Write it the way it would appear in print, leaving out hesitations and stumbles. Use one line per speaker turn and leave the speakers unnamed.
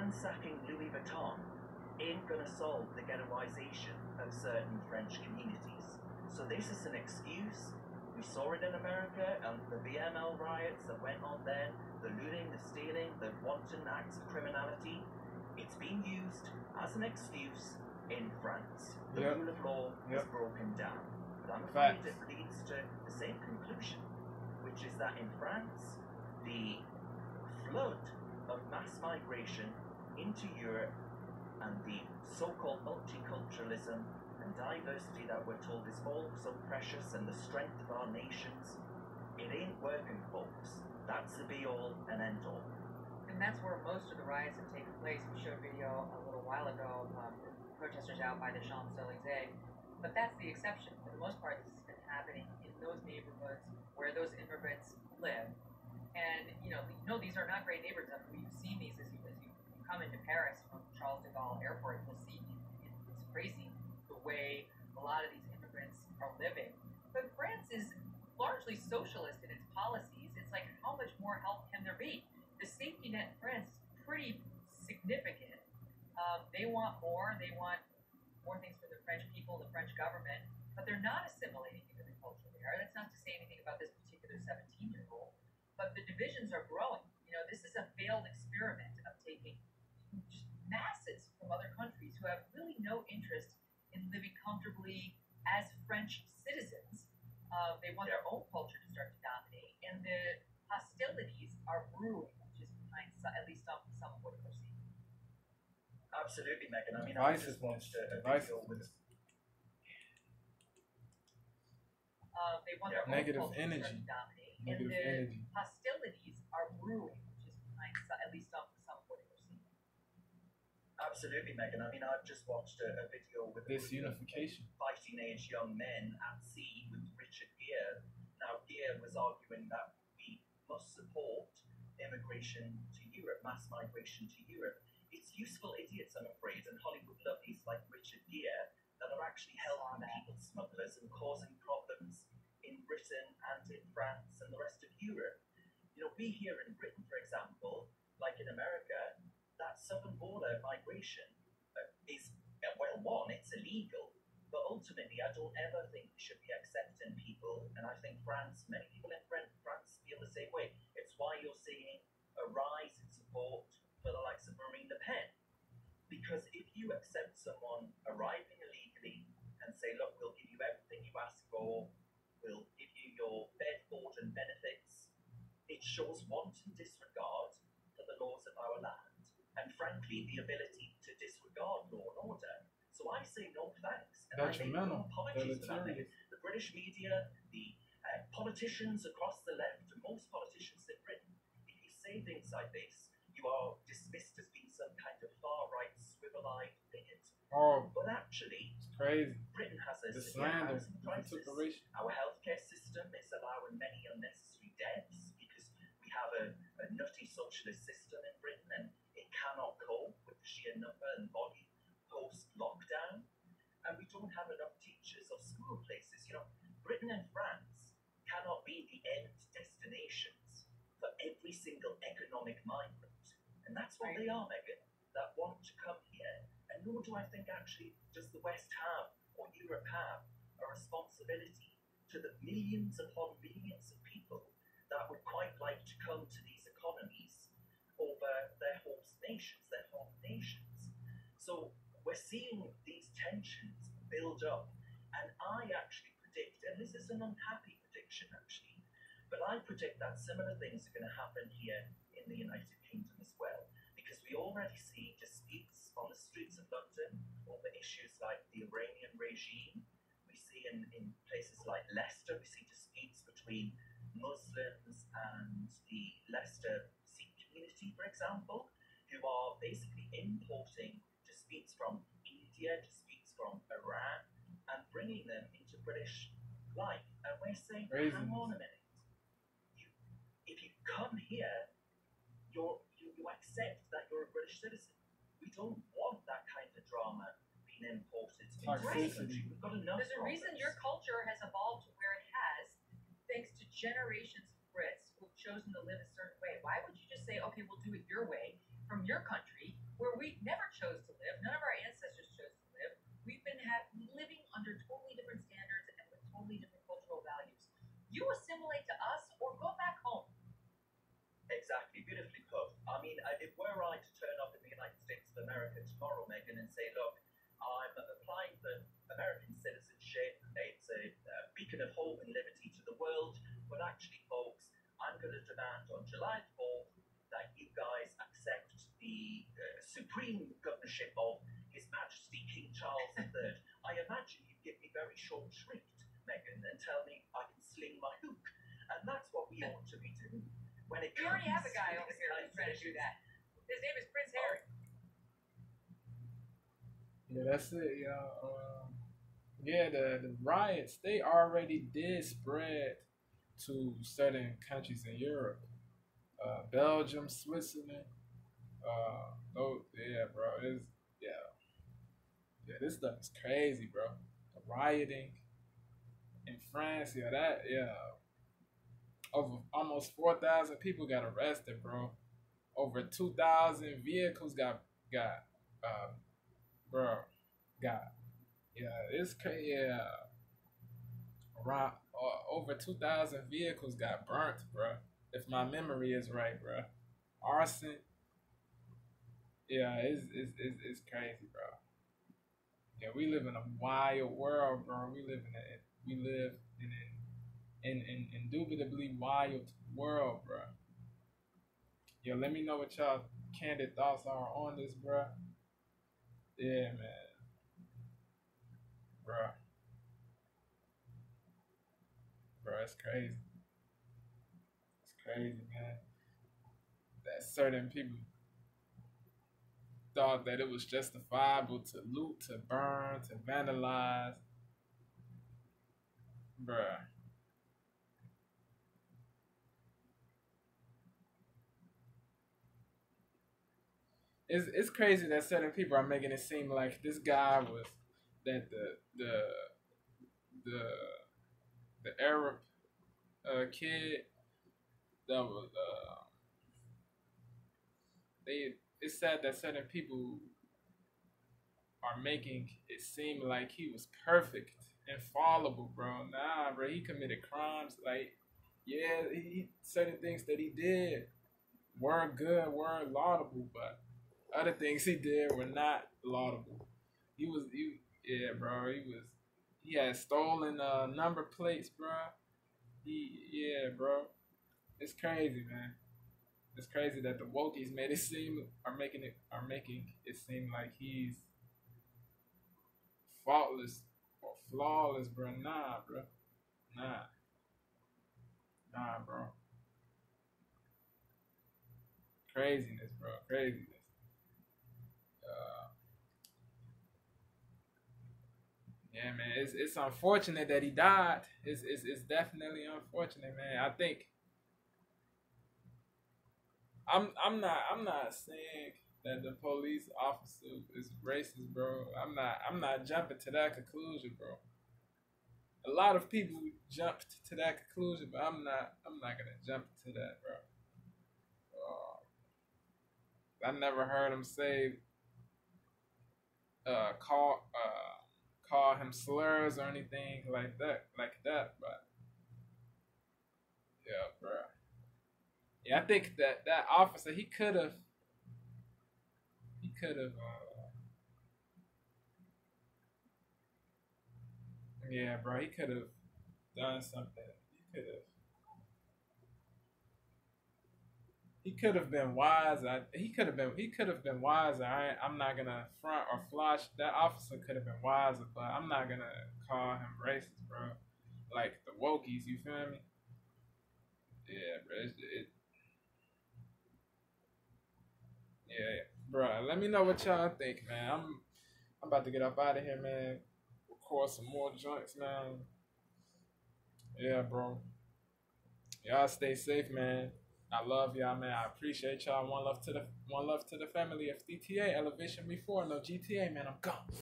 ransacking Louis Vuitton ain't gonna solve the ghettoization of certain French communities. So this is an excuse. We saw it in America and the BML riots that went on then, the looting, the stealing, the wanton acts of criminality. It's been used as an excuse in France. The rule of law is broken down. But I'm afraid it leads to the same conclusion, which is that in France, the flood of mass migration into Europe and the so-called multiculturalism and diversity that we're told is all so precious and the strength of our nations, it ain't working, folks. That's the be-all and end-all.
And that's where most of the riots have taken place. We showed video a little while ago of protesters out by the Champs-Élysées. But that's the exception. For the most part, this has been happening in those neighborhoods where those immigrants live. And, these are not great neighborhoods. I mean, we've seen these as you come into Paris from Charles de Gaulle Airport. You'll see it's crazy the way a lot of these immigrants are living. But France is largely socialist in its policies. It's like, how much more help can there be? The safety net in France is pretty significant. They want more. They want more things for the French people, the French government, but they're not assimilating into the culture there. That's not to say anything about this particular 17-year-old, but the divisions are growing. This is a failed experiment of taking masses from other countries who have really no interest in living comfortably as French citizens. They want their own culture to start to dominate, and the hostilities are brewing, which is behind at least some of what we're seeing.
Absolutely, Megyn. I mean, I just watched a video with
they want their
negative
own culture
energy.
to start to dominate,
Negative
and the
energy.
hostilities are brewing, which is behind at least some of what we're seeing.
Absolutely, Megyn. I mean, I've just watched a video with
this unification.
Fighting-age young men at sea with Richard Gere. Now, Gere was arguing that we must support immigration to Europe, mass migration to Europe. It's useful idiots, I'm afraid, and Hollywood lovies like Richard Gere that are actually helping people smugglers and causing problems in Britain and in France and the rest of Europe. We here in Britain, for example, like in America, that southern border migration is, well, one, it's illegal, but ultimately I don't ever think we should be accepting people, and I think many people in France feel the same way. It's why you're seeing a rise in support for the likes of Marine Le Pen. Because if you accept someone arriving illegally and say, look, we'll give you everything you ask for, we'll give you your bed, board and benefits, it shows wanton disregard for the laws of our land, and frankly, the ability to disregard law and order. So I say no thanks, and I make no apologies for that. The British media, the politicians across the left, and most politicians in Britain, if you say things like this, you are dismissed as being some kind of far-right, swivel-eyed bigot. But actually,
it's crazy.
Britain has a
severe
housing crisis. Our healthcare system is allowing many unnecessary deaths because we have a nutty socialist system in Britain, and it cannot cope with the sheer number and body post-lockdown. And we don't have enough teachers or school places. Britain and France cannot be the end destinations for every single economic migrant. And that's what they are, Megyn, that want to come here. And nor do I think actually does the West have, or Europe have, a responsibility to the millions upon millions of people that would quite like to come to these economies over their host nations, their home nations. So we're seeing these tensions build up, and I actually predict, and this is an unhappy prediction actually, but I predict that similar things are going to happen here in the United Kingdom as well, because we already see disputes on the streets of London over issues like the Iranian regime. We see in places like Leicester, we see disputes between Muslims and the Leicester Sikh community, for example, who are basically importing disputes from India, disputes from Iran, and bringing them into British life. And we're saying, hang on a minute. If you come here, you accept that you're a British citizen. We don't want that kind of drama being imported into this country. We've got enough.
There's a reason your culture has evolved to where it has, thanks to generations of Brits who've chosen to live a certain way. Why would you just say, okay, we'll do it your way from your country, where we never chose to live. None of our ancestors chose to live. We've been living under totally different standards and with totally different cultural values. You assimilate to us or go back home.
Exactly, beautifully put. I mean, if we're right to turn up in the United States of America tomorrow, Megyn, and say, look, I'm applying for American citizenship, it's a beacon of hope and liberty to the world, but actually, folks, I'm going to demand on July 4th that you guys accept the supreme governorship of His Majesty King Charles III. I imagine you give me very short shrift, Megyn, and tell me I can sling my hook. And that's what we ought to be doing. When it
We already have a guy over here who's trying to do that. His name is Prince Harry.
Yeah, that's it, y'all. Yeah, the riots, they already did spread to certain countries in Europe. Belgium, Switzerland. Yeah, bro. Yeah, this stuff is crazy, bro. The rioting in France, over almost 4,000 people got arrested, bro. Over 2,000 vehicles uh, bro, it's crazy. Yeah, around over 2,000 vehicles got burnt, bro. If my memory is right, bro. Arson. Yeah, it's crazy, bro. Yeah, we live in a wild world, bro. We live in an indubitably wild world, bro. Yo, let me know what y'all candid thoughts are on this, bro. Yeah, man, bro. Bro, it's crazy. It's crazy, man. That certain people thought that it was justifiable to loot, to burn, to vandalize, bruh. It's crazy that certain people are making it seem like this guy was that the the Arab kid that was they it's sad that certain people are making it seem like he was perfect, infallible, bro. Nah, bro, he committed crimes. Like, yeah, certain things that he did weren't good, weren't laudable, but other things he did were not laudable. Yeah, bro. He had stolen number plates, bro. Yeah, bro. It's crazy, man. It's crazy that the wokies are making it seem like he's faultless or flawless, bro. Nah, bro. Nah, bro. Craziness, bro. Craziness. Uh, yeah, man. It's unfortunate that he died. It's definitely unfortunate, man. I think I'm not saying that the police officer is racist, bro. I'm not jumping to that conclusion, bro. A lot of people jumped to that conclusion, but I'm not gonna jump to that, bro. I never heard him say call him slurs or anything like that. But yeah, bro. Yeah, I think that officer yeah, bro, he could have done something. He could have been wiser. He could have been wiser. I'm not gonna front or flash. That officer could have been wiser, but I'm not gonna call him racist, bro. Like the wokies, you feel me? Yeah, bro. Yeah, bro. Let me know what y'all think, man. I'm about to get up out of here, man. Record some more joints, man. Yeah, bro. Y'all stay safe, man. I love y'all, man. I appreciate y'all. One love to the family of DTA Elevation before no GTA, man. I'm gone.